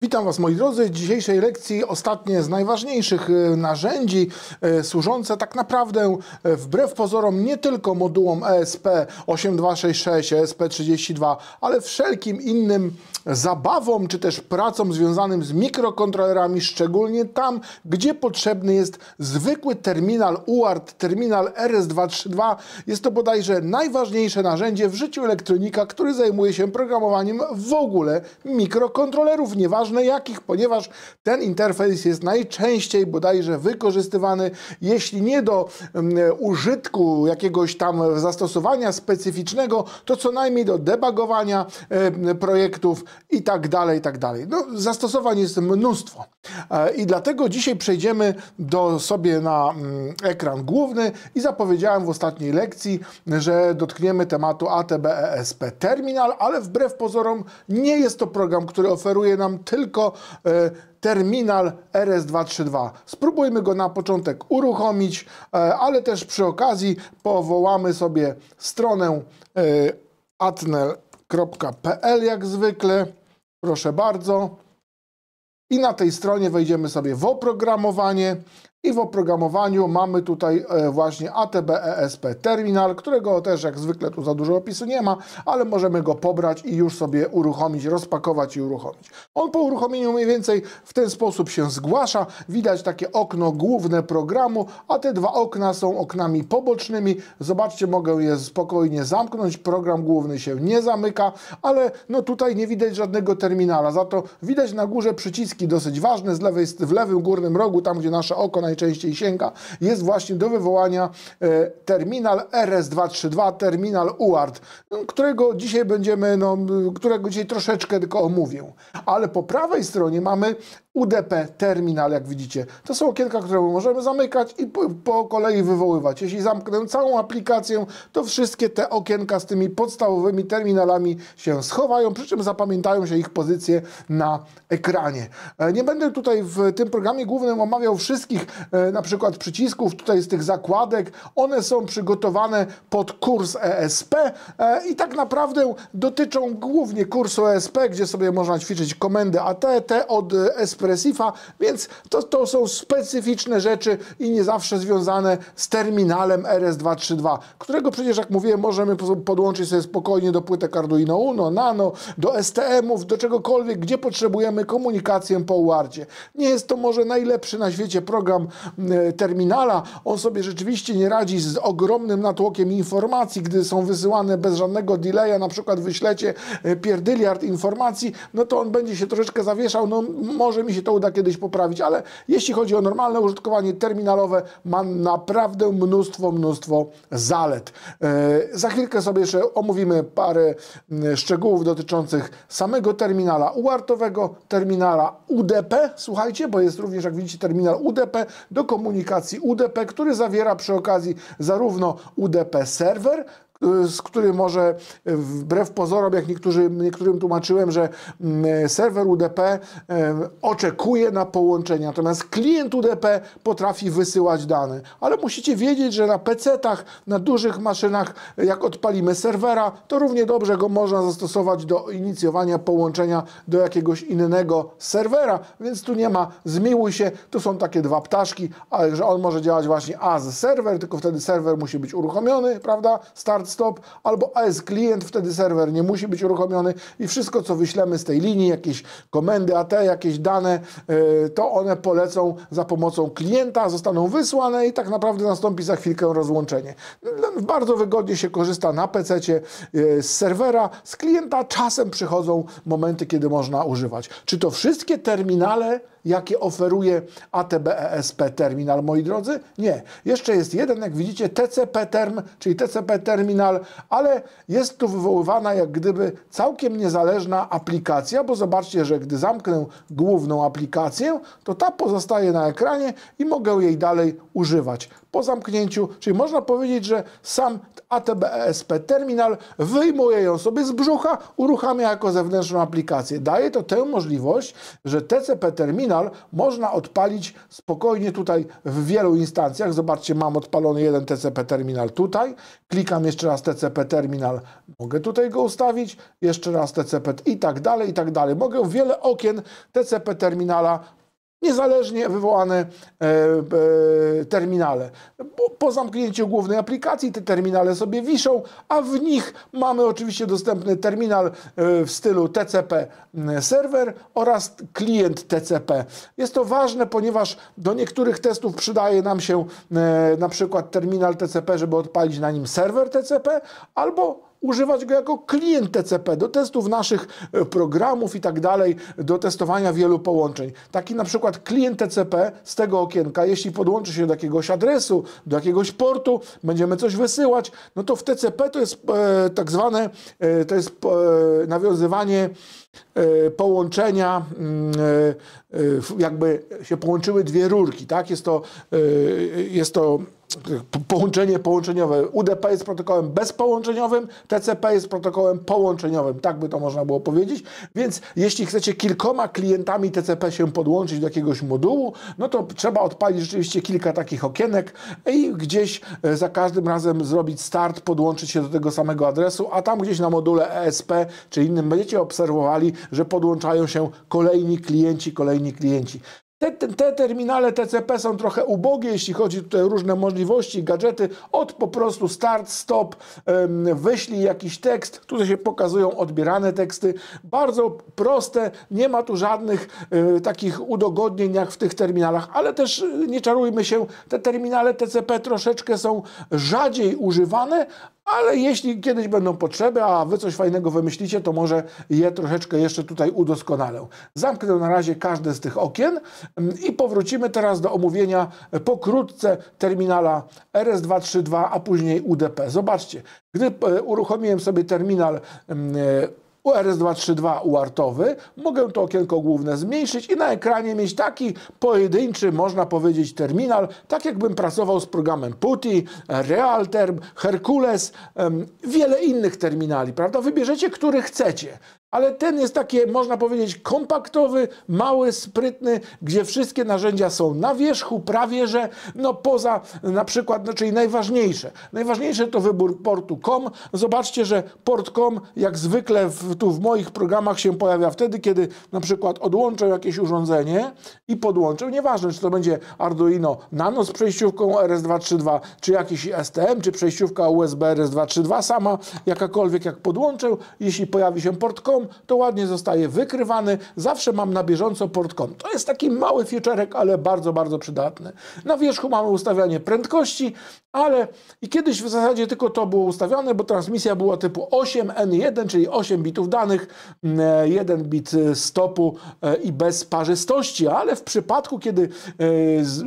Witam Was, moi drodzy. W dzisiejszej lekcji ostatnie z najważniejszych narzędzi służące tak naprawdę wbrew pozorom nie tylko modułom ESP8266, ESP32, ale wszelkim innym zabawom czy też pracom związanym z mikrokontrolerami, szczególnie tam, gdzie potrzebny jest zwykły terminal UART, terminal RS232. Jest to bodajże najważniejsze narzędzie w życiu elektronika, który zajmuje się programowaniem w ogóle mikrokontrolerów, nieważne jakich, ponieważ ten interfejs jest najczęściej bodajże wykorzystywany, jeśli nie do użytku jakiegoś tam zastosowania specyficznego, to co najmniej do debugowania projektów i tak dalej, i tak dalej. No, zastosowań jest mnóstwo. I dlatego dzisiaj przejdziemy sobie na ekran główny i zapowiedziałem w ostatniej lekcji, że dotkniemy tematu ATB-ESP Terminal, ale wbrew pozorom nie jest to program, który oferuje nam tylko terminal RS232. Spróbujmy go na początek uruchomić, ale też przy okazji powołamy sobie stronę atnel.pl jak zwykle. Proszę bardzo. I na tej stronie wejdziemy sobie w oprogramowanie i w oprogramowaniu mamy tutaj właśnie ATB-ESP Terminal, którego też jak zwykle tu za dużo opisu nie ma, ale możemy go pobrać i już sobie uruchomić, rozpakować i uruchomić. On po uruchomieniu mniej więcej w ten sposób się zgłasza. Widać takie okno główne programu, a te dwa okna są oknami pobocznymi. Zobaczcie, mogę je spokojnie zamknąć. Program główny się nie zamyka, ale no tutaj nie widać żadnego terminala. Za to widać na górze przyciski dosyć ważne w lewym górnym rogu, tam gdzie nasze oko najczęściej sięga, jest właśnie do wywołania terminal RS232, terminal UART, którego dzisiaj troszeczkę tylko omówię. Ale po prawej stronie mamy UDP Terminal, jak widzicie. To są okienka, które możemy zamykać i po kolei wywoływać. Jeśli zamknę całą aplikację, to wszystkie te okienka z tymi podstawowymi terminalami się schowają, przy czym zapamiętają się ich pozycje na ekranie. Nie będę tutaj w tym programie głównym omawiał wszystkich na przykład przycisków tutaj z tych zakładek. One są przygotowane pod kurs ESP i tak naprawdę dotyczą głównie kursu ESP, gdzie sobie można ćwiczyć komendy AT, T od Espressifa, więc to są specyficzne rzeczy i nie zawsze związane z terminalem RS232, którego przecież, jak mówiłem, możemy podłączyć sobie spokojnie do płytek Arduino Uno, Nano, do STM-ów, do czegokolwiek, gdzie potrzebujemy komunikację po UART-zie. Nie jest to może najlepszy na świecie program terminala. On sobie rzeczywiście nie radzi z ogromnym natłokiem informacji, gdy są wysyłane bez żadnego delaya, na przykład wyślecie pierdyliard informacji, no to on będzie się troszeczkę zawieszał. No może mi się to uda kiedyś poprawić, ale jeśli chodzi o normalne użytkowanie terminalowe, ma naprawdę mnóstwo zalet. Za chwilkę sobie jeszcze omówimy parę szczegółów dotyczących samego terminala UART-owego, terminala UDP, słuchajcie, bo jest również, jak widzicie, terminal UDP do komunikacji UDP, który zawiera przy okazji zarówno UDP serwer, z którym może wbrew pozorom, jak niektórym tłumaczyłem, że serwer UDP oczekuje na połączenie, natomiast klient UDP potrafi wysyłać dane. Ale musicie wiedzieć, że na PC-tach, na dużych maszynach, jak odpalimy serwera, to równie dobrze go można zastosować do inicjowania połączenia do jakiegoś innego serwera, więc tu nie ma zmiłuj się, tu są takie dwa ptaszki, ale że on może działać właśnie as serwer, tylko wtedy serwer musi być uruchomiony, prawda? Stop, albo AS klient, wtedy serwer nie musi być uruchomiony i wszystko, co wyślemy z tej linii, jakieś komendy AT, jakieś dane, to one polecą za pomocą klienta, zostaną wysłane i tak naprawdę nastąpi za chwilkę rozłączenie. Bardzo wygodnie się korzysta na PC-cie z serwera, z klienta czasem przychodzą momenty, kiedy można używać. Czy to wszystkie terminale, jakie oferuje ATB-ESP Terminal, moi drodzy? Nie. Jeszcze jest jeden, jak widzicie, TCP Term, czyli TCP Terminal, ale jest tu wywoływana jak gdyby całkiem niezależna aplikacja, bo zobaczcie, że gdy zamknę główną aplikację, to ta pozostaje na ekranie i mogę jej dalej używać. Po zamknięciu, czyli można powiedzieć, że sam ATB-ESP Terminal wyjmuje ją sobie z brzucha, uruchamia jako zewnętrzną aplikację. Daje to tę możliwość, że TCP Terminal terminal można odpalić spokojnie tutaj w wielu instancjach. Zobaczcie, mam odpalony jeden TCP terminal tutaj. Klikam jeszcze raz TCP terminal. Mogę tutaj go ustawić. Jeszcze raz TCP i tak dalej, i tak dalej. Mogę wiele okien TCP terminala, niezależnie wywołane terminale. Po zamknięciu głównej aplikacji te terminale sobie wiszą, a w nich mamy oczywiście dostępny terminal w stylu TCP serwer oraz klient TCP. Jest to ważne, ponieważ do niektórych testów przydaje nam się na przykład terminal TCP, żeby odpalić na nim serwer TCP, albo używać go jako klient TCP do testów naszych programów i tak dalej, do testowania wielu połączeń. Taki na przykład klient TCP z tego okienka, jeśli podłączy się do jakiegoś adresu, do jakiegoś portu, będziemy coś wysyłać, no to w TCP to jest tak zwane, nawiązywanie połączenia, jakby się połączyły dwie rurki, tak? Jest to połączenie połączeniowe. UDP jest protokołem bezpołączeniowym, TCP jest protokołem połączeniowym, tak by to można było powiedzieć. Więc jeśli chcecie kilkoma klientami TCP się podłączyć do jakiegoś modułu, no to trzeba odpalić rzeczywiście kilka takich okienek i gdzieś za każdym razem zrobić start, podłączyć się do tego samego adresu, a tam gdzieś na module ESP czy innym będziecie obserwowali, że podłączają się kolejni klienci. Te terminale TCP są trochę ubogie, jeśli chodzi tutaj o różne możliwości, gadżety, od po prostu start, stop, wyślij jakiś tekst, tutaj się pokazują odbierane teksty, bardzo proste, nie ma tu żadnych takich udogodnień jak w tych terminalach, ale też nie czarujmy się, te terminale TCP troszeczkę są rzadziej używane, ale jeśli kiedyś będą potrzeby, a wy coś fajnego wymyślicie, to może je troszeczkę jeszcze tutaj udoskonalę. Zamknę na razie każde z tych okien i powrócimy teraz do omówienia pokrótce terminala RS-232, a później UDP. Zobaczcie, gdy uruchomiłem sobie terminal RS-232 uartowy, mogę to okienko główne zmniejszyć i na ekranie mieć taki pojedynczy, można powiedzieć, terminal, tak jakbym pracował z programem PuTTY, Realterm, Hercules, wiele innych terminali, prawda? Wybierzecie, który chcecie. Ale ten jest taki, można powiedzieć, kompaktowy, mały, sprytny, gdzie wszystkie narzędzia są na wierzchu, prawie że, no poza na przykład, czyli najważniejsze. Najważniejsze to wybór portu COM. Zobaczcie, że port COM jak zwykle tu w moich programach się pojawia wtedy, kiedy na przykład odłączę jakieś urządzenie i podłączę, nieważne, czy to będzie Arduino Nano z przejściówką RS-232, czy jakiś STM, czy przejściówka USB RS-232, sama jakakolwiek jak podłączę, jeśli pojawi się port COM, to ładnie zostaje wykrywany. Zawsze mam na bieżąco port COM. To jest taki mały featurek, ale bardzo, bardzo przydatny. Na wierzchu mamy ustawianie prędkości, ale i kiedyś w zasadzie tylko to było ustawione, bo transmisja była typu 8N1, czyli 8 bitów danych, 1 bit stopu i bez parzystości, ale w przypadku, kiedy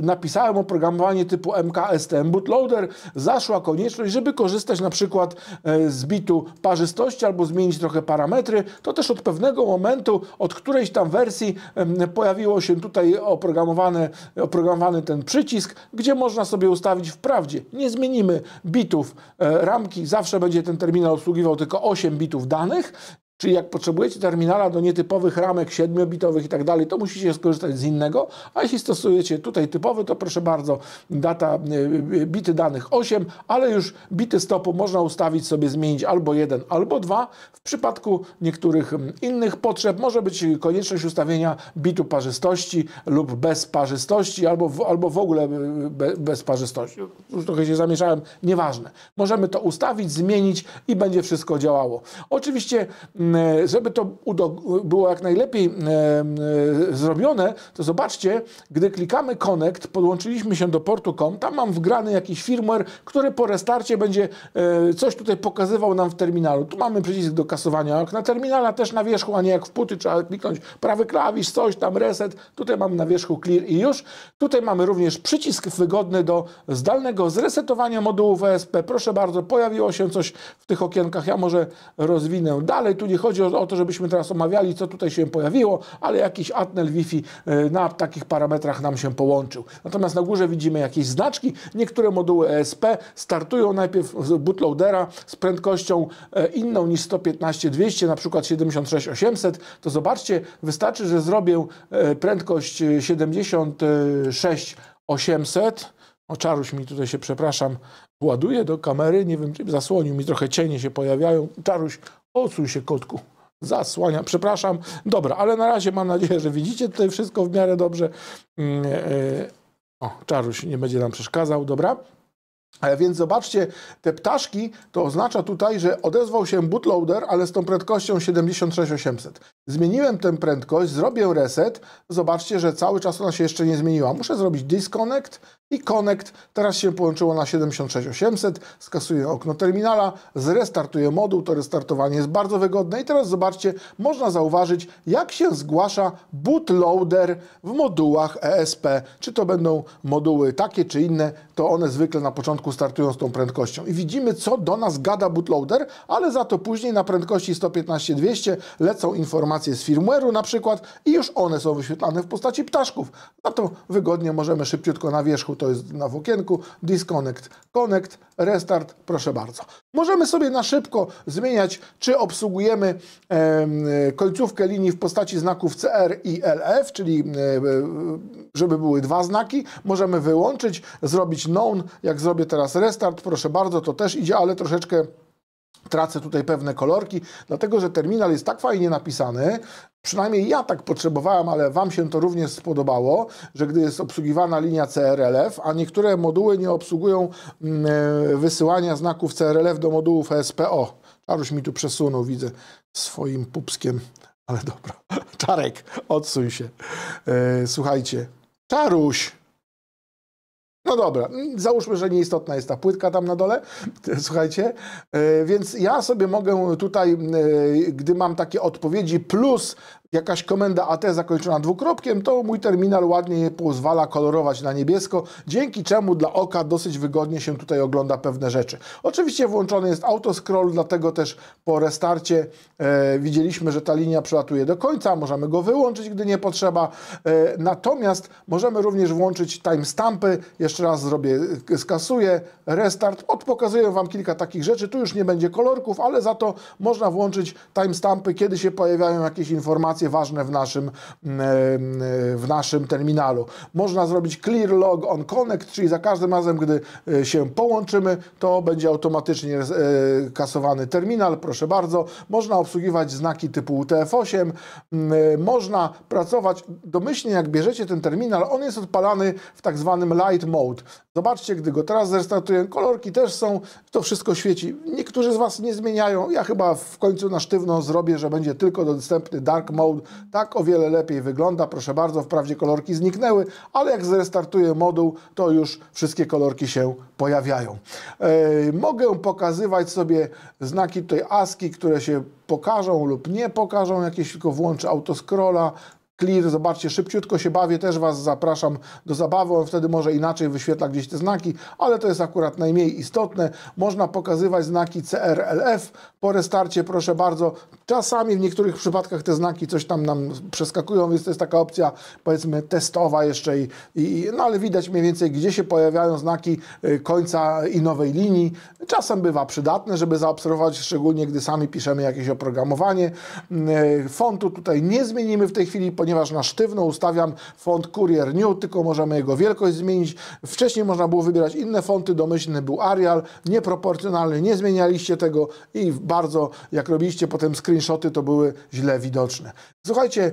napisałem oprogramowanie typu MKSTM Bootloader, zaszła konieczność, żeby korzystać na przykład z bitu parzystości albo zmienić trochę parametry, to też od pewnego momentu, od którejś tam wersji pojawiło się tutaj oprogramowany ten przycisk, gdzie można sobie ustawić wprawdzie. Nie zmienimy bitów ramki, zawsze będzie ten terminal obsługiwał tylko 8 bitów danych, czyli jak potrzebujecie terminala do nietypowych ramek 7-bitowych i tak dalej, to musicie skorzystać z innego, a jeśli stosujecie tutaj typowy, to proszę bardzo, bity danych 8, ale już bity stopu można ustawić sobie, zmienić albo 1, albo 2. W przypadku niektórych innych potrzeb może być konieczność ustawienia bitu parzystości lub bez parzystości, albo w ogóle bez parzystości. Już trochę się zamieszałem, nieważne. Możemy to ustawić, zmienić i będzie wszystko działało. Oczywiście żeby to było jak najlepiej zrobione, to zobaczcie, gdy klikamy Connect, podłączyliśmy się do portu COM, tam mam wgrany jakiś firmware, który po restarcie będzie coś tutaj pokazywał nam w terminalu. Tu mamy przycisk do kasowania okna terminala, też na wierzchu, a nie jak w PuTTY, trzeba kliknąć prawy klawisz, coś tam, reset. Tutaj mamy na wierzchu clear i już. Tutaj mamy również przycisk wygodny do zdalnego zresetowania modułów ESP. Proszę bardzo, pojawiło się coś w tych okienkach. Ja może rozwinę dalej. Tu nie chodzi o to, żebyśmy teraz omawiali, co tutaj się pojawiło, ale jakiś Atmel Wi-Fi na takich parametrach nam się połączył. Natomiast na górze widzimy jakieś znaczki. Niektóre moduły ESP startują najpierw z bootloadera z prędkością inną niż 115-200, na przykład 76-800. To zobaczcie, wystarczy, że zrobię prędkość 76-800. O, Czaruś mi tutaj się, przepraszam, ładuje do kamery. Nie wiem, czy zasłonił mi, trochę cienie się pojawiają. Czaruś, odsuń się, kotku. Zasłania, przepraszam. Dobra, ale na razie mam nadzieję, że widzicie tutaj wszystko w miarę dobrze. O, Czaruś nie będzie nam przeszkadzał, dobra. Więc zobaczcie, te ptaszki, to oznacza tutaj, że odezwał się bootloader, ale z tą prędkością 76800. Zmieniłem tę prędkość, zrobię reset. Zobaczcie, że cały czas ona się jeszcze nie zmieniła. Muszę zrobić disconnect i connect. Teraz się połączyło na 76800. Skasuję okno terminala, zrestartuję moduł. To restartowanie jest bardzo wygodne. I teraz zobaczcie, można zauważyć, jak się zgłasza bootloader w modułach ESP. Czy to będą moduły takie, czy inne, to one zwykle na początku startują z tą prędkością. I widzimy, co do nas gada bootloader, ale za to później na prędkości 115-200 lecą informacje z firmware'u na przykład i już one są wyświetlane w postaci ptaszków. Na to wygodnie możemy szybciutko na wierzchu, to jest w okienku, disconnect, connect, restart, proszę bardzo. Możemy sobie na szybko zmieniać, czy obsługujemy końcówkę linii w postaci znaków CR i LF, czyli żeby były dwa znaki. Możemy wyłączyć, zrobić none. Jak zrobię teraz restart, proszę bardzo, to też idzie, ale troszeczkę tracę tutaj pewne kolorki, dlatego że terminal jest tak fajnie napisany, przynajmniej ja tak potrzebowałem, ale Wam się to również spodobało, że gdy jest obsługiwana linia CRLF, a niektóre moduły nie obsługują wysyłania znaków CRLF do modułów ESPO. Czaruś mi tu przesunął, widzę, swoim pupskiem, ale dobra. Czarek, odsuń się. Słuchajcie, Czaruś! No dobra, załóżmy, że nieistotna jest ta płytka tam na dole, słuchajcie, więc ja sobie mogę tutaj, gdy mam takie odpowiedzi plus jakaś komenda AT zakończona dwukropkiem, to mój terminal ładnie pozwala kolorować na niebiesko, dzięki czemu dla oka dosyć wygodnie się tutaj ogląda pewne rzeczy. Oczywiście włączony jest autoscroll, dlatego też po restarcie widzieliśmy, że ta linia przelatuje do końca, możemy go wyłączyć, gdy nie potrzeba, natomiast możemy również włączyć timestampy. Jeszcze raz zrobię, skasuję, restart, pokazuję Wam kilka takich rzeczy, tu już nie będzie kolorków, ale za to można włączyć timestampy, kiedy się pojawiają jakieś informacje ważne w naszym terminalu. Można zrobić clear log on connect, czyli za każdym razem, gdy się połączymy, to będzie automatycznie kasowany terminal, proszę bardzo. Można obsługiwać znaki typu UTF-8, można pracować domyślnie, jak bierzecie ten terminal, on jest odpalany w tak zwanym light mode. Zobaczcie, gdy go teraz zrestartuję, kolorki też są, to wszystko świeci. Niektórzy z Was nie zmieniają, ja chyba w końcu na sztywno zrobię, że będzie tylko dostępny dark mode. Tak o wiele lepiej wygląda, proszę bardzo, wprawdzie kolorki zniknęły, ale jak zrestartuję moduł, to już wszystkie kolorki się pojawiają. Mogę pokazywać sobie znaki tutaj ASCII, które się pokażą lub nie pokażą, jakieś tylko włączę autoscrolla, clear, zobaczcie, szybciutko się bawię, też Was zapraszam do zabawy, on wtedy może inaczej wyświetla gdzieś te znaki, ale to jest akurat najmniej istotne. Można pokazywać znaki CRLF po restarcie, proszę bardzo. Czasami w niektórych przypadkach te znaki coś tam nam przeskakują, więc to jest taka opcja, powiedzmy, testowa jeszcze, no ale widać mniej więcej, gdzie się pojawiają znaki końca i nowej linii. Czasem bywa przydatne, żeby zaobserwować, szczególnie gdy sami piszemy jakieś oprogramowanie. Fontu tutaj nie zmienimy w tej chwili, ponieważ na sztywno ustawiam font Courier New, tylko możemy jego wielkość zmienić. Wcześniej można było wybierać inne fonty, domyślny był Arial, nieproporcjonalny, nie zmienialiście tego i bardzo, jak robiliście potem screenshoty, to były źle widoczne. Słuchajcie,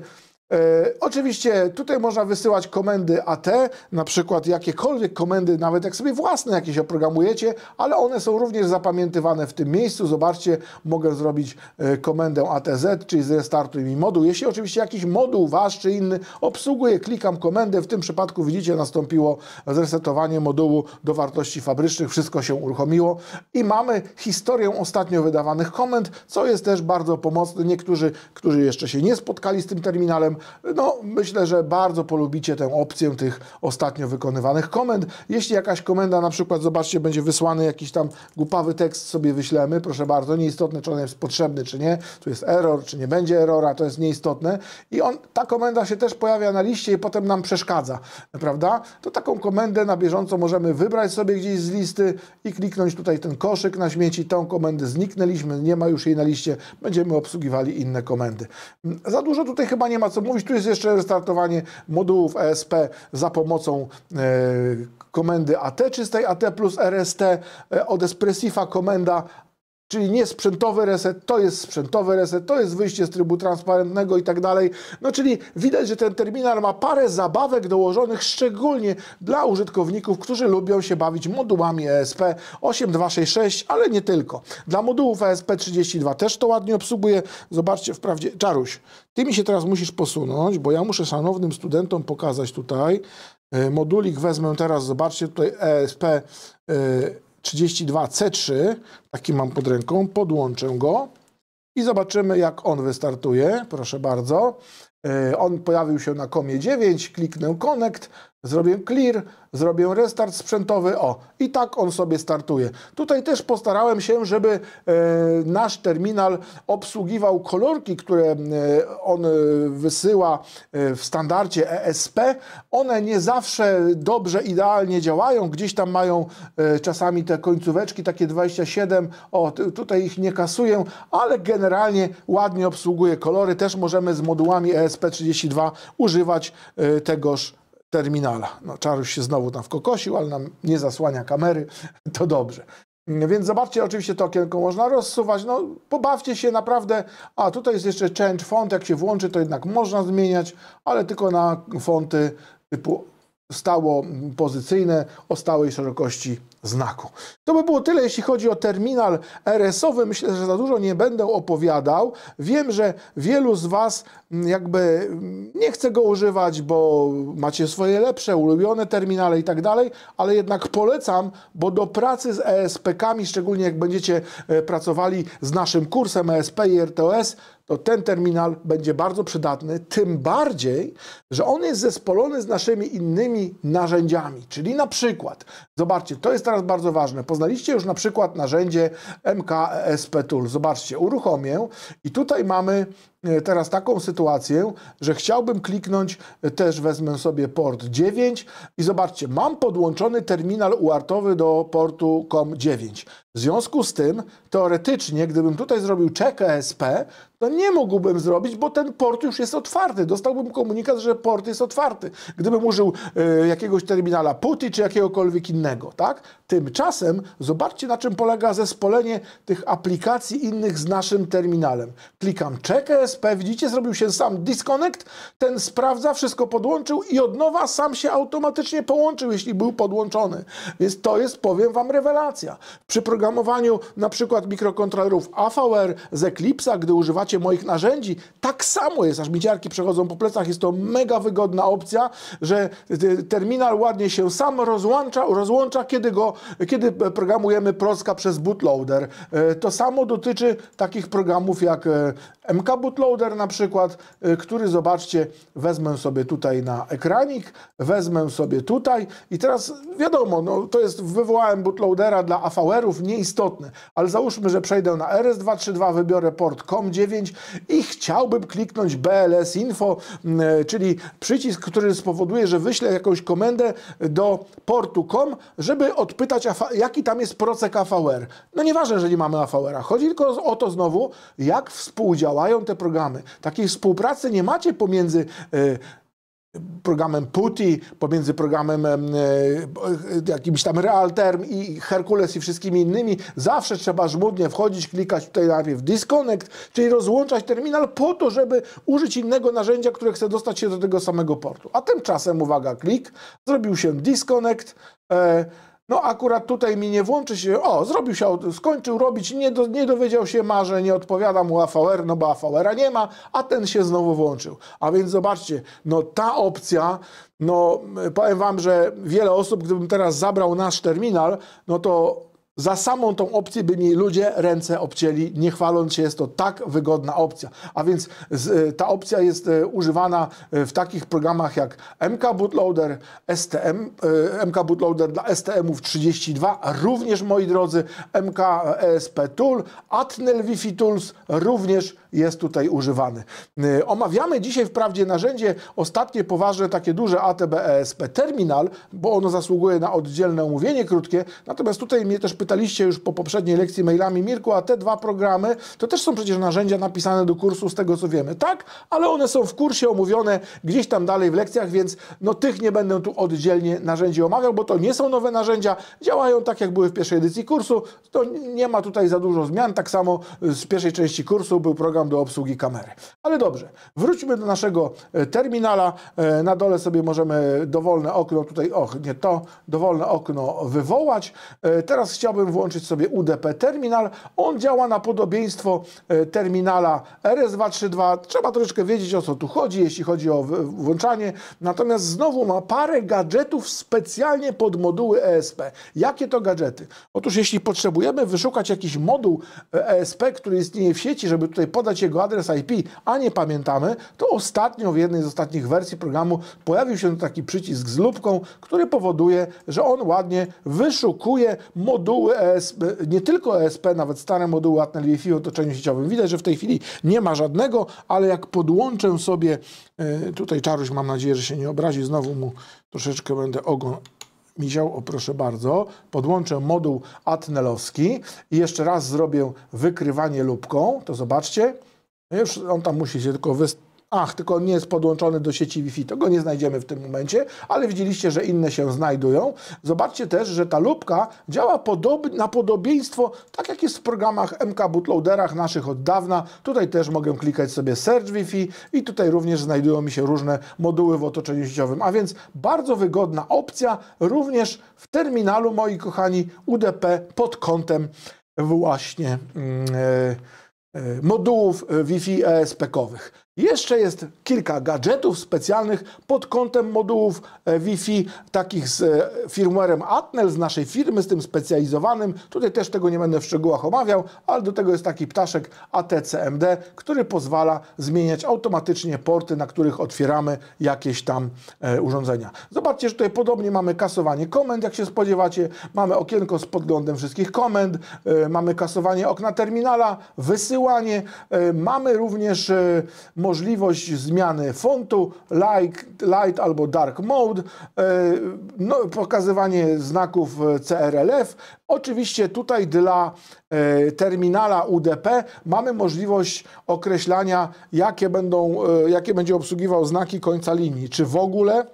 oczywiście tutaj można wysyłać komendy AT, na przykład jakiekolwiek komendy, nawet jak sobie własne jakieś oprogramujecie, ale one są również zapamiętywane w tym miejscu. Zobaczcie, mogę zrobić komendę ATZ, czyli zrestartuj mi moduł. Jeśli oczywiście jakiś moduł wasz czy inny obsługuje, klikam komendę. W tym przypadku widzicie, nastąpiło zresetowanie modułu do wartości fabrycznych, wszystko się uruchomiło i mamy historię ostatnio wydawanych komend, co jest też bardzo pomocne. Niektórzy, którzy jeszcze się nie spotkali z tym terminalem, wysyłałem. No, myślę, że bardzo polubicie tę opcję tych ostatnio wykonywanych komend. Jeśli jakaś komenda, na przykład, zobaczcie, będzie wysłany jakiś tam głupawy tekst, sobie wyślemy, proszę bardzo, nieistotne, czy on jest potrzebny, czy nie, tu jest error, czy nie będzie errora, to jest nieistotne. I ta komenda się też pojawia na liście i potem nam przeszkadza, prawda? To taką komendę na bieżąco możemy wybrać sobie gdzieś z listy i kliknąć tutaj ten koszyk na śmieci, tą komendę zniknęliśmy, nie ma już jej na liście, będziemy obsługiwali inne komendy. Za dużo tutaj chyba nie ma co mówić, tu jest jeszcze restartowanie modułów ESP za pomocą komendy AT, czystej AT plus RST, od Espressifa komenda, czyli nie sprzętowy reset, to jest sprzętowy reset, to jest wyjście z trybu transparentnego i tak dalej. No czyli widać, że ten terminal ma parę zabawek dołożonych szczególnie dla użytkowników, którzy lubią się bawić modułami ESP8266, ale nie tylko. Dla modułów ESP32 też to ładnie obsługuje. Zobaczcie, wprawdzie, Czaruś, ty mi się teraz musisz posunąć, bo ja muszę szanownym studentom pokazać tutaj. Modulik wezmę teraz, zobaczcie, tutaj ESP32C3, taki mam pod ręką, podłączę go i zobaczymy, jak on wystartuje. Proszę bardzo. On pojawił się na komie 9, kliknę Connect, zrobię Clear, zrobię restart sprzętowy, o, i tak on sobie startuje. Tutaj też postarałem się, żeby nasz terminal obsługiwał kolorki, które on wysyła w standardzie ESP. One nie zawsze dobrze, idealnie działają, gdzieś tam mają czasami te końcóweczki, takie 27, o, tutaj ich nie kasuję, ale generalnie ładnie obsługuje kolory. Też możemy z modułami ESP32 używać tegoż terminala. No, Czaruś się znowu tam wkokosił, ale nam nie zasłania kamery, to dobrze. Więc zobaczcie, oczywiście to okienko można rozsuwać, no pobawcie się naprawdę. A tutaj jest jeszcze change font, jak się włączy, to jednak można zmieniać, ale tylko na fonty typu stało pozycyjne o stałej szerokości znaku. To by było tyle, jeśli chodzi o terminal RS-owy. Myślę, że za dużo nie będę opowiadał. Wiem, że wielu z Was jakby nie chce go używać, bo macie swoje lepsze, ulubione terminale i tak dalej, ale jednak polecam, bo do pracy z ESP-kami, szczególnie jak będziecie pracowali z naszym kursem ESP i RTOS, to ten terminal będzie bardzo przydatny, tym bardziej, że on jest zespolony z naszymi innymi narzędziami, czyli na przykład, zobaczcie, to jest teraz bardzo ważne, poznaliście już na przykład narzędzie MKESP Tool, zobaczcie, uruchomię i tutaj mamy teraz taką sytuację, że chciałbym kliknąć, też wezmę sobie port 9 i zobaczcie, mam podłączony terminal UART-owy do portu COM9. W związku z tym, teoretycznie, gdybym tutaj zrobił check ESP, to nie mógłbym zrobić, bo ten port już jest otwarty. Dostałbym komunikat, że port jest otwarty. Gdybym użył jakiegoś terminala PuTTY czy jakiegokolwiek innego, tak? Tymczasem zobaczcie, na czym polega zespolenie tych aplikacji innych z naszym terminalem. Klikam check ESP, widzicie, zrobił się sam disconnect, ten sprawdza, wszystko podłączył i od nowa sam się automatycznie połączył, jeśli był podłączony. Więc to jest, powiem Wam, rewelacja. Przy programowaniu na przykład mikrokontrolerów AVR z Eclipse'a, gdy używacie moich narzędzi, tak samo jest, aż miciarki przechodzą po plecach, jest to mega wygodna opcja, że terminal ładnie się sam rozłącza, kiedy programujemy procka przez bootloader. To samo dotyczy takich programów jak MK Bootloader na przykład, który, zobaczcie, wezmę sobie tutaj na ekranik, wezmę sobie tutaj i teraz wiadomo, no, to jest, wywołałem bootloadera dla AVR-ów, nieistotne, ale załóżmy, że przejdę na RS232, wybiorę port COM9 i chciałbym kliknąć BLS Info, czyli przycisk, który spowoduje, że wyślę jakąś komendę do portu COM, żeby odpytać, jaki tam jest procek AVR. No nieważne, że nie mamy AVR-a. Chodzi tylko o to znowu, jak współdziałają te programy. Takiej współpracy nie macie pomiędzy programem PuTTY, pomiędzy programem jakimś tam Realterm i Herkules i wszystkimi innymi. Zawsze trzeba żmudnie wchodzić, klikać tutaj najpierw disconnect, czyli rozłączać terminal po to, żeby użyć innego narzędzia, które chce dostać się do tego samego portu. A tymczasem, uwaga, klik, zrobił się disconnect, no akurat tutaj mi nie włączy się, zrobił się, skończył robić, nie dowiedział się że nie odpowiada mu AVR, no bo AVR-a nie ma, a ten się znowu włączył. A więc zobaczcie, no ta opcja, no powiem Wam, że wiele osób, gdybym teraz zabrał nasz terminal, no to za samą tą opcję by mi ludzie ręce obcięli, nie chwaląc się, jest to tak wygodna opcja. A więc ta opcja jest używana w takich programach jak MK Bootloader, STM, MK Bootloader dla STM-ów 32, również moi drodzy MK ESP Tool, Atnel Wi-Fi Tools również jest tutaj używany. Omawiamy dzisiaj wprawdzie narzędzie ostatnie, poważne, takie duże ATB ESP Terminal, bo ono zasługuje na oddzielne omówienie krótkie, natomiast tutaj mnie też pytaliście już po poprzedniej lekcji mailami: Mirku, a te dwa programy to też są przecież narzędzia napisane do kursu, z tego co wiemy. Tak, ale one są w kursie omówione gdzieś tam dalej w lekcjach, więc no tych nie będę tu oddzielnie narzędzi omawiał, bo to nie są nowe narzędzia, działają tak jak były w pierwszej edycji kursu, to nie ma tutaj za dużo zmian. Tak samo z pierwszej części kursu był program do obsługi kamery. Ale dobrze, wróćmy do naszego terminala. Na dole sobie możemy dowolne okno tutaj, dowolne okno wywołać. Teraz chciałbym włączyć sobie UDP Terminal. On działa na podobieństwo terminala RS232. Trzeba troszeczkę wiedzieć, o co tu chodzi, jeśli chodzi o włączanie. Natomiast znowu ma parę gadżetów specjalnie pod moduły ESP. Jakie to gadżety? Otóż jeśli potrzebujemy wyszukać jakiś moduł ESP, który istnieje w sieci, żeby tutaj podać jego adres IP, a nie pamiętamy, to ostatnio w jednej z ostatnich wersji programu pojawił się taki przycisk z lupką, który powoduje, że on ładnie wyszukuje moduły ESP, nie tylko ESP, nawet stare moduły Atnel Wi-Fi w otoczeniu sieciowym. Widać, że w tej chwili nie ma żadnego, ale jak podłączę sobie, tutaj Czaruś, mam nadzieję, że się nie obrazi, znowu mu troszeczkę będę ogon miział, o proszę bardzo, podłączę moduł atnelowski i jeszcze raz zrobię wykrywanie lupką, to zobaczcie, już on tam musi się tylko tylko on nie jest podłączony do sieci Wi-Fi, to go nie znajdziemy w tym momencie, ale widzieliście, że inne się znajdują. Zobaczcie też, że ta lupka działa na podobieństwo, tak jak jest w programach MK Bootloaderach naszych od dawna. Tutaj też mogę klikać sobie Search Wi-Fi i tutaj również znajdują mi się różne moduły w otoczeniu sieciowym. A więc bardzo wygodna opcja również w terminalu, moi kochani, UDP pod kątem właśnie modułów Wi-Fi ESP-kowych. Jeszcze jest kilka gadżetów specjalnych pod kątem modułów Wi-Fi, takich z firmwarem Atnel, z naszej firmy, z tym specjalizowanym. Tutaj też tego nie będę w szczegółach omawiał, ale do tego jest taki ptaszek ATCMD, który pozwala zmieniać automatycznie porty, na których otwieramy jakieś tam urządzenia. Zobaczcie, że tutaj podobnie mamy kasowanie komend, jak się spodziewacie. Mamy okienko z podglądem wszystkich komend, mamy kasowanie okna terminala, wysyłanie, mamy również możliwość zmiany fontu, light albo dark mode, pokazywanie znaków CRLF. Oczywiście tutaj dla terminala UDP mamy możliwość określania, jakie będzie obsługiwał znaki końca linii. Czy w ogóle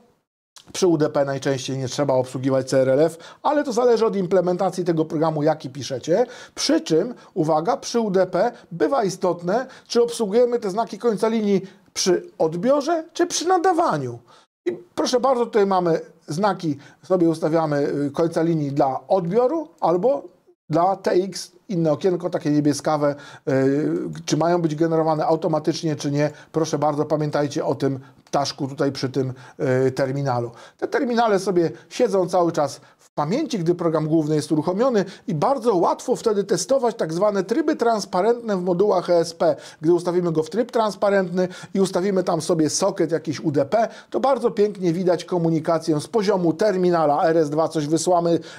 przy UDP najczęściej nie trzeba obsługiwać CRLF, ale to zależy od implementacji tego programu, jaki piszecie. Przy czym, uwaga, przy UDP bywa istotne, czy obsługujemy te znaki końca linii przy odbiorze, czy przy nadawaniu. I proszę bardzo, tutaj mamy znaki, sobie ustawiamy końca linii dla odbioru albo dla TX, inne okienko, takie niebieskawe, czy mają być generowane automatycznie, czy nie. Proszę bardzo, pamiętajcie o tym ptaszku tutaj przy tym terminalu. Te terminale sobie siedzą cały czas w pamięci, gdy program główny jest uruchomiony i bardzo łatwo wtedy testować tak zwane tryby transparentne w modułach ESP. Gdy ustawimy go w tryb transparentny i ustawimy tam sobie socket jakiś UDP, to bardzo pięknie widać komunikację z poziomu terminala RS2, coś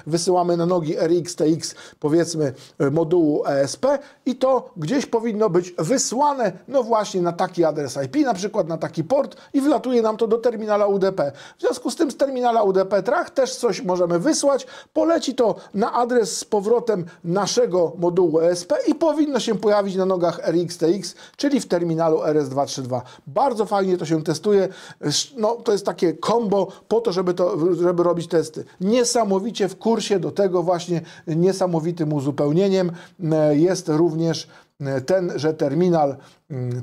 wysyłamy na nogi RX, TX, powiedzmy modułu ESP i to gdzieś powinno być wysłane, no właśnie na taki adres IP, na przykład na taki port i wlatuje nam to do terminala UDP. W związku z tym z terminala UDP Trach też coś możemy wysłać, poleci to na adres z powrotem naszego modułu ESP i powinno się pojawić na nogach RX-TX, czyli w terminalu RS232. Bardzo fajnie to się testuje. No, to jest takie combo po to, żeby robić testy. Niesamowicie w kursie do tego właśnie niesamowitym uzupełnieniem jest również tenże terminal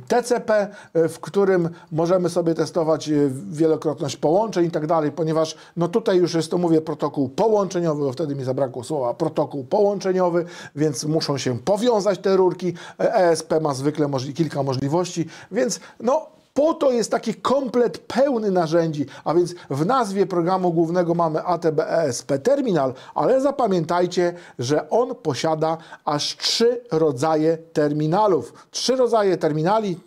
TCP, w którym możemy sobie testować wielokrotność połączeń i tak dalej, ponieważ no tutaj już jest, to mówię, protokół połączeniowy, bo wtedy mi zabrakło słowa protokół połączeniowy, więc muszą się powiązać te rurki. ESP ma zwykle kilka możliwości, więc no Po to jest taki komplet pełny narzędzi, a więc w nazwie programu głównego mamy ATB-ESP Terminal, ale zapamiętajcie, że on posiada aż 3 rodzaje terminalów. 3 rodzaje terminali,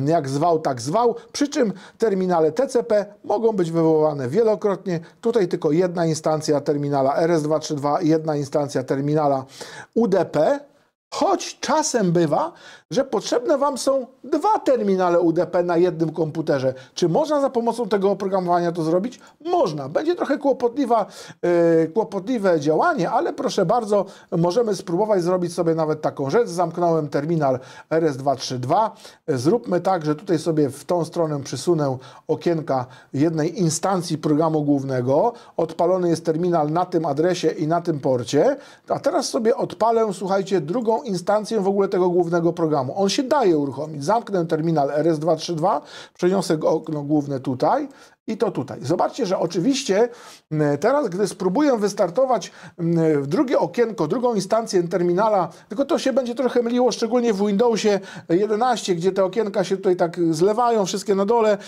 jak zwał, tak zwał, przy czym terminale TCP mogą być wywoływane wielokrotnie. Tutaj tylko jedna instancja terminala RS-232, jedna instancja terminala UDP, choć czasem bywa, że potrzebne Wam są 2 terminale UDP na jednym komputerze. Czy można za pomocą tego oprogramowania to zrobić? Można. Będzie trochę kłopotliwe działanie, ale proszę bardzo, możemy spróbować zrobić sobie nawet taką rzecz. Zamknąłem terminal RS-232. Zróbmy tak, że tutaj sobie w tą stronę przysunę okienka jednej instancji programu głównego. Odpalony jest terminal na tym adresie i na tym porcie. A teraz sobie odpalę, słuchajcie, drugą instancję w ogóle tego głównego programu. On się daje uruchomić. Zamknę terminal RS-232, przeniosę okno główne tutaj i to tutaj. Zobaczcie, że oczywiście teraz, gdy spróbuję wystartować drugie okienko, drugą instancję terminala, tylko to się będzie trochę myliło, szczególnie w Windowsie 11, gdzie te okienka się tutaj tak zlewają, wszystkie na dole,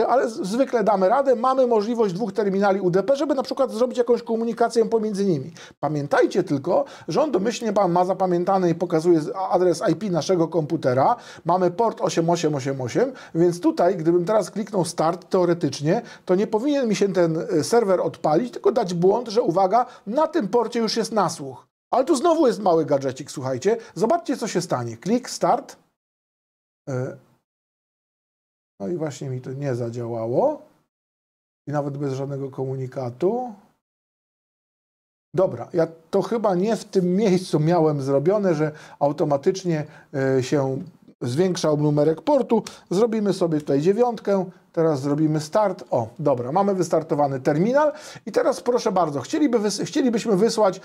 ale zwykle damy radę. Mamy możliwość 2 terminali UDP, żeby na przykład zrobić jakąś komunikację pomiędzy nimi. Pamiętajcie tylko, że on domyślnie ma zapamiętany i pokazuje adres IP naszego komputera. Mamy port 8888, więc tutaj, gdybym teraz kliknął Start, teoretycznie, to nie powinien mi się ten serwer odpalić, tylko dać błąd, że uwaga, na tym porcie już jest nasłuch. Ale tu znowu jest mały gadżecik, słuchajcie. Zobaczcie, co się stanie. Klik Start. No i właśnie mi to nie zadziałało. I nawet bez żadnego komunikatu. Dobra, ja to chyba nie w tym miejscu miałem zrobione, że automatycznie się zwiększał numerek portu. Zrobimy sobie tutaj 9. Teraz zrobimy start. O, dobra, mamy wystartowany terminal i teraz proszę bardzo, chcielibyśmy wysłać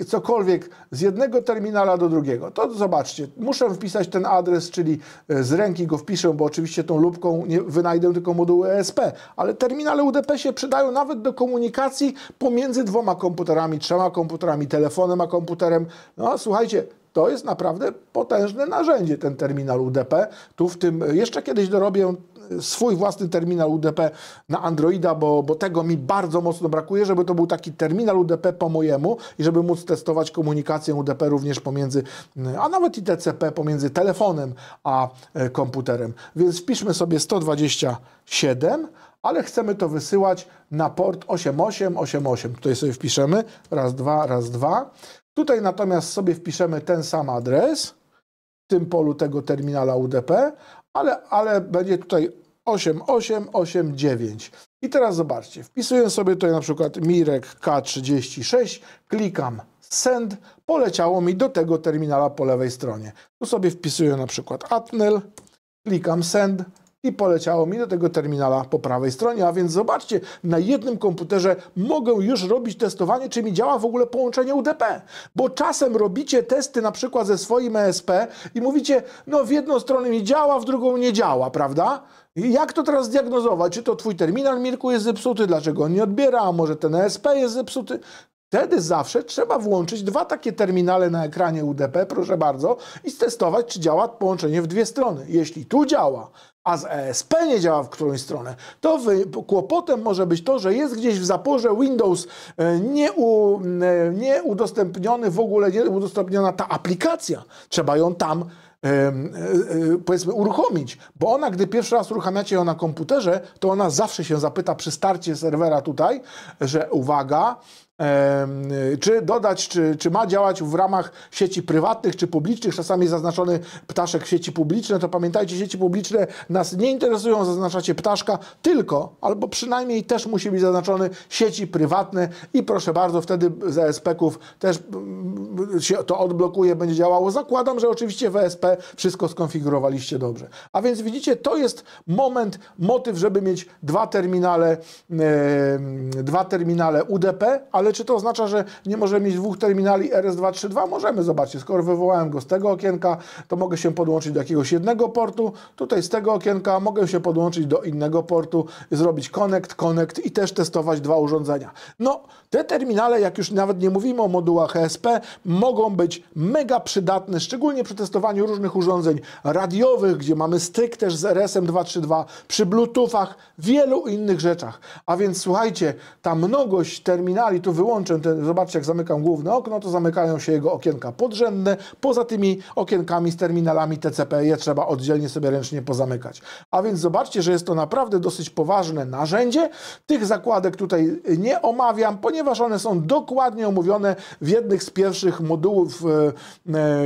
cokolwiek z jednego terminala do drugiego. To zobaczcie, muszę wpisać ten adres, czyli z ręki go wpiszę, bo oczywiście tą lupką nie wynajdę tylko moduły ESP, ale terminale UDP się przydają nawet do komunikacji pomiędzy 2 komputerami, 3 komputerami, telefonem a komputerem. No słuchajcie, to jest naprawdę potężne narzędzie, ten terminal UDP. Tu w tym jeszcze kiedyś dorobię swój własny terminal UDP na Androida, bo tego mi bardzo mocno brakuje, żeby to był taki terminal UDP po mojemu i żeby móc testować komunikację UDP również pomiędzy, a nawet i TCP, pomiędzy telefonem a komputerem. Więc wpiszmy sobie 127, ale chcemy to wysyłać na port 8888. Tutaj sobie wpiszemy raz, dwa. Tutaj natomiast sobie wpiszemy ten sam adres w tym polu tego terminala UDP, ale będzie tutaj 8889. I teraz zobaczcie, wpisuję sobie tutaj na przykład Mirek K36, klikam Send, poleciało mi do tego terminala po lewej stronie. Tu sobie wpisuję na przykład Atnel, klikam Send i poleciało mi do tego terminala po prawej stronie, a więc zobaczcie, na jednym komputerze mogę już robić testowanie, czy mi działa w ogóle połączenie UDP, bo czasem robicie testy na przykład ze swoim ESP i mówicie, no w jedną stronę mi działa, w drugą nie działa, prawda? I jak to teraz zdiagnozować? Czy to twój terminal, Mirku, jest zepsuty? Dlaczego on nie odbiera? A może ten ESP jest zepsuty? Wtedy zawsze trzeba włączyć 2 takie terminale na ekranie UDP, proszę bardzo, i stestować, czy działa połączenie w 2 strony. Jeśli tu działa, a z ESP nie działa w którąś stronę, to kłopotem może być to, że jest gdzieś w zaporze Windows nieudostępniony, w ogóle nieudostępniona ta aplikacja. Trzeba ją tam powiedzmy uruchomić, bo ona, gdy pierwszy raz uruchamiacie ją na komputerze, to ona zawsze się zapyta przy starcie serwera tutaj, że uwaga, czy dodać, czy ma działać w ramach sieci prywatnych, czy publicznych. Czasami jest zaznaczony ptaszek sieci publiczne, to pamiętajcie, sieci publiczne nas nie interesują, zaznaczacie ptaszka, tylko, albo przynajmniej też musi być zaznaczony sieci prywatne i proszę bardzo, wtedy z ESP-ków też się to odblokuje, będzie działało. Zakładam, że oczywiście w ESP wszystko skonfigurowaliście dobrze. A więc widzicie, to jest motyw, żeby mieć 2 terminale UDP, ale ale czy to oznacza, że nie możemy mieć dwóch terminali RS232? Możemy, zobaczcie, skoro wywołałem go z tego okienka, to mogę się podłączyć do jakiegoś jednego portu, tutaj z tego okienka mogę się podłączyć do innego portu, zrobić connect i też testować dwa urządzenia. No, te terminale, jak już nawet nie mówimy o modułach ESP, mogą być mega przydatne, szczególnie przy testowaniu różnych urządzeń radiowych, gdzie mamy styk też z RS-em 232, przy Bluetoothach, wielu innych rzeczach. A więc słuchajcie, ta mnogość terminali, tu wyłączę, zobaczcie, jak zamykam główne okno, to zamykają się jego okienka podrzędne, poza tymi okienkami z terminalami TCP je trzeba oddzielnie sobie ręcznie pozamykać. A więc zobaczcie, że jest to naprawdę dosyć poważne narzędzie. Tych zakładek tutaj nie omawiam, ponieważ one są dokładnie omówione w jednych z pierwszych modułów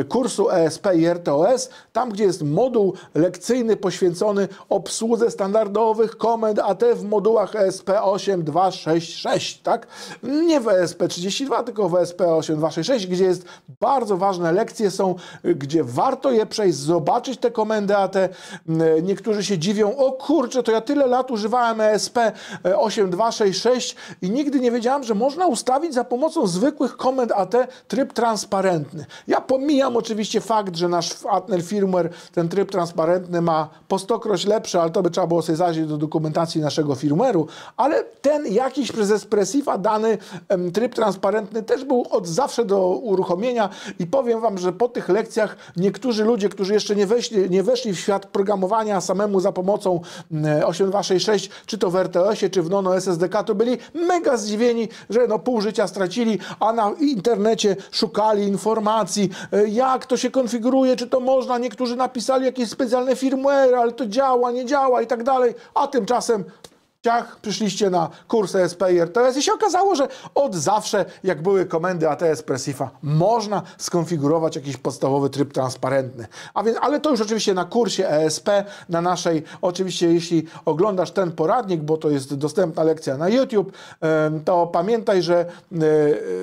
kursu ESP i RTOS, tam gdzie jest moduł lekcyjny poświęcony obsłudze standardowych komend AT w modułach ESP8266, tak? Nie w ESP32, tylko w ESP8266, gdzie jest bardzo ważne lekcje są, gdzie warto je przejść, zobaczyć te komendy AT. Niektórzy się dziwią, o kurczę, to ja tyle lat używałem ESP8266 i nigdy nie wiedziałem, że można ustawić za pomocą zwykłych komend AT tryb transparentny. Ja pomijam oczywiście fakt, że nasz Atnel firmware ten tryb transparentny ma po stokroć lepszy, ale to by trzeba było sobie zajrzeć do dokumentacji naszego firmware'u, ale ten jakiś przez Espressifa dany tryb transparentny też był od zawsze do uruchomienia i powiem wam, że po tych lekcjach niektórzy ludzie, którzy jeszcze nie weszli w świat programowania samemu za pomocą 8266, czy to w RTOS-ie, czy w Nono SSDK, to byli mega zdziwieni, że no pół życia stracili, a na internecie szukali informacji, jak to się konfiguruje, czy to można. Niektórzy napisali jakieś specjalne firmware, ale to działa, nie działa i tak dalej, a tymczasem ciach, przyszliście na kurs ESP i RTOS i się okazało, że od zawsze, jak były komendy AT Espressifa, można skonfigurować jakiś podstawowy tryb transparentny. A więc, ale to już oczywiście na kursie ESP, na naszej, oczywiście jeśli oglądasz ten poradnik, bo to jest dostępna lekcja na YouTube, to pamiętaj, że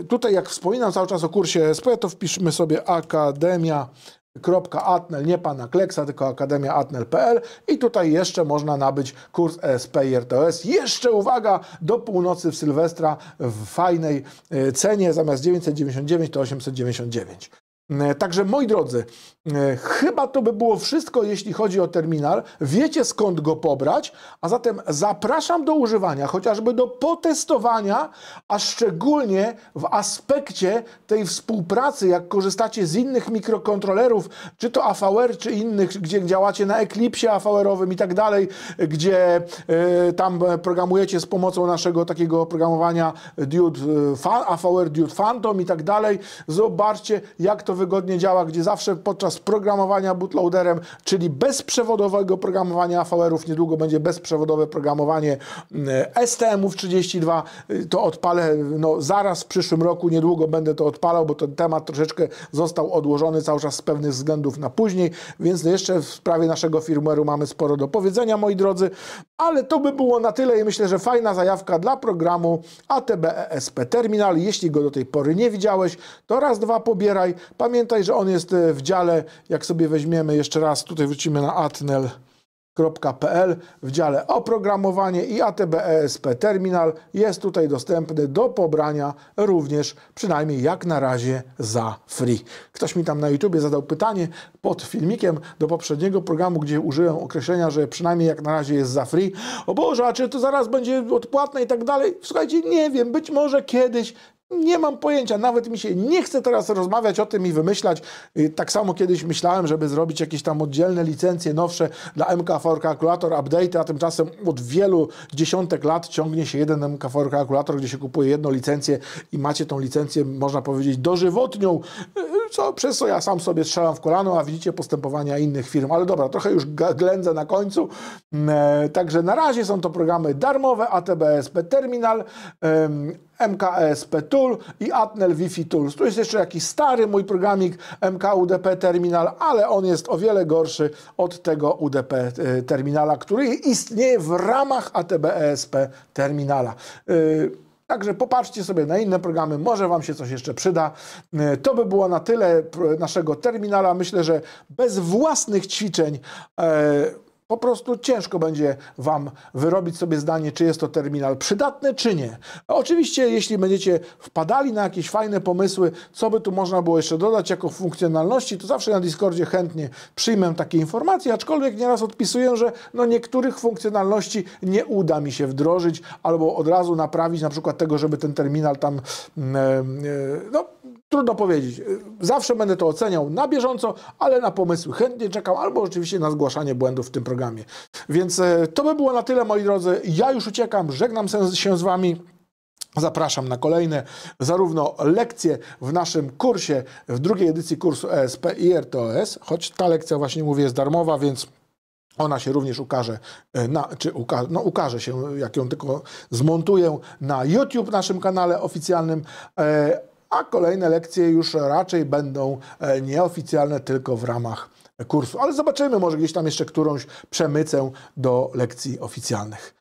tutaj jak wspominam cały czas o kursie ESP, to wpiszmy sobie akademia.atnel, nie pana Kleksa, tylko akademiaatnel.pl i tutaj jeszcze można nabyć kurs ESP i RTOS. Jeszcze uwaga, do północy w Sylwestra w fajnej cenie, zamiast 999 to 899. Także moi drodzy, chyba to by było wszystko, jeśli chodzi o terminal. Wiecie, skąd go pobrać, a zatem zapraszam do używania, chociażby do potestowania, a szczególnie w aspekcie tej współpracy, jak korzystacie z innych mikrokontrolerów, czy to AVR, czy innych, gdzie działacie na Eclipsie AVR-owym i tak dalej, gdzie tam programujecie z pomocą naszego takiego oprogramowania AVR Dude Phantom i tak dalej. Zobaczcie, jak to wygodnie działa, gdzie zawsze podczas programowania bootloaderem, czyli bezprzewodowego programowania AVR-ów, niedługo będzie bezprzewodowe programowanie STM-ów 32, to odpalę, no zaraz w przyszłym roku, niedługo będę to odpalał, bo ten temat troszeczkę został odłożony cały czas z pewnych względów na później, więc jeszcze w sprawie naszego firmware'u mamy sporo do powiedzenia, moi drodzy, ale to by było na tyle i myślę, że fajna zajawka dla programu ATB ESP Terminal. Jeśli go do tej pory nie widziałeś, to raz, dwa pobieraj. Pamiętaj, że on jest w dziale, jak sobie weźmiemy jeszcze raz, tutaj wrócimy na atnel.pl, w dziale oprogramowanie i ATB ESP Terminal jest tutaj dostępny do pobrania również, przynajmniej jak na razie za free. Ktoś mi tam na YouTubie zadał pytanie pod filmikiem do poprzedniego programu, gdzie użyłem określenia, że przynajmniej jak na razie jest za free. O Boże, a czy to zaraz będzie odpłatne i tak dalej? Słuchajcie, nie wiem, być może kiedyś. Nie mam pojęcia, nawet mi się nie chce teraz rozmawiać o tym i wymyślać. Tak samo kiedyś myślałem, żeby zrobić jakieś tam oddzielne licencje nowsze dla MKV Calculator Update, a tymczasem od wielu dziesiątek lat ciągnie się jeden MKV Calculator, gdzie się kupuje jedną licencję i macie tą licencję, można powiedzieć, dożywotnią, przez co ja sam sobie strzelam w kolano, a widzicie postępowania innych firm. Ale dobra, trochę już ględzę na końcu. Także na razie są to programy darmowe, ATB ESP Terminal, MKESP Tool i Atnel Wi-Fi Tools. Tu jest jeszcze jakiś stary mój programik MKUDP Terminal, ale on jest o wiele gorszy od tego UDP Terminala, który istnieje w ramach ATB ESP Terminala. Także popatrzcie sobie na inne programy, może wam się coś jeszcze przyda. To by było na tyle naszego terminala. Myślę, że bez własnych ćwiczeń po prostu ciężko będzie Wam wyrobić sobie zdanie, czy jest to terminal przydatny, czy nie. Oczywiście, jeśli będziecie wpadali na jakieś fajne pomysły, co by tu można było jeszcze dodać jako funkcjonalności, to zawsze na Discordzie chętnie przyjmę takie informacje, aczkolwiek nieraz odpisuję, że no niektórych funkcjonalności nie uda mi się wdrożyć, albo od razu naprawić, na przykład tego, żeby ten terminal tam, no trudno powiedzieć. Zawsze będę to oceniał na bieżąco, ale na pomysły chętnie czekam, albo oczywiście na zgłaszanie błędów w tym programie. Więc to by było na tyle, moi drodzy. Ja już uciekam, żegnam się z Wami. Zapraszam na kolejne zarówno lekcje w naszym kursie, w drugiej edycji kursu ESP i RTOS, choć ta lekcja, właśnie mówię, jest darmowa, więc ona się również ukaże, ukaże się, jak ją tylko zmontuję, na YouTube, naszym kanale oficjalnym, a kolejne lekcje już raczej będą nieoficjalne, tylko w ramach kursu. Ale zobaczymy, może gdzieś tam jeszcze którąś przemycę do lekcji oficjalnych.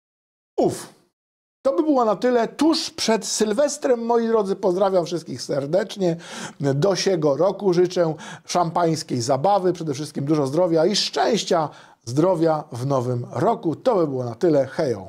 To by było na tyle tuż przed Sylwestrem, moi drodzy. Pozdrawiam wszystkich serdecznie. Do siego roku życzę szampańskiej zabawy, przede wszystkim dużo zdrowia i szczęścia, zdrowia w nowym roku. To by było na tyle. Hejo!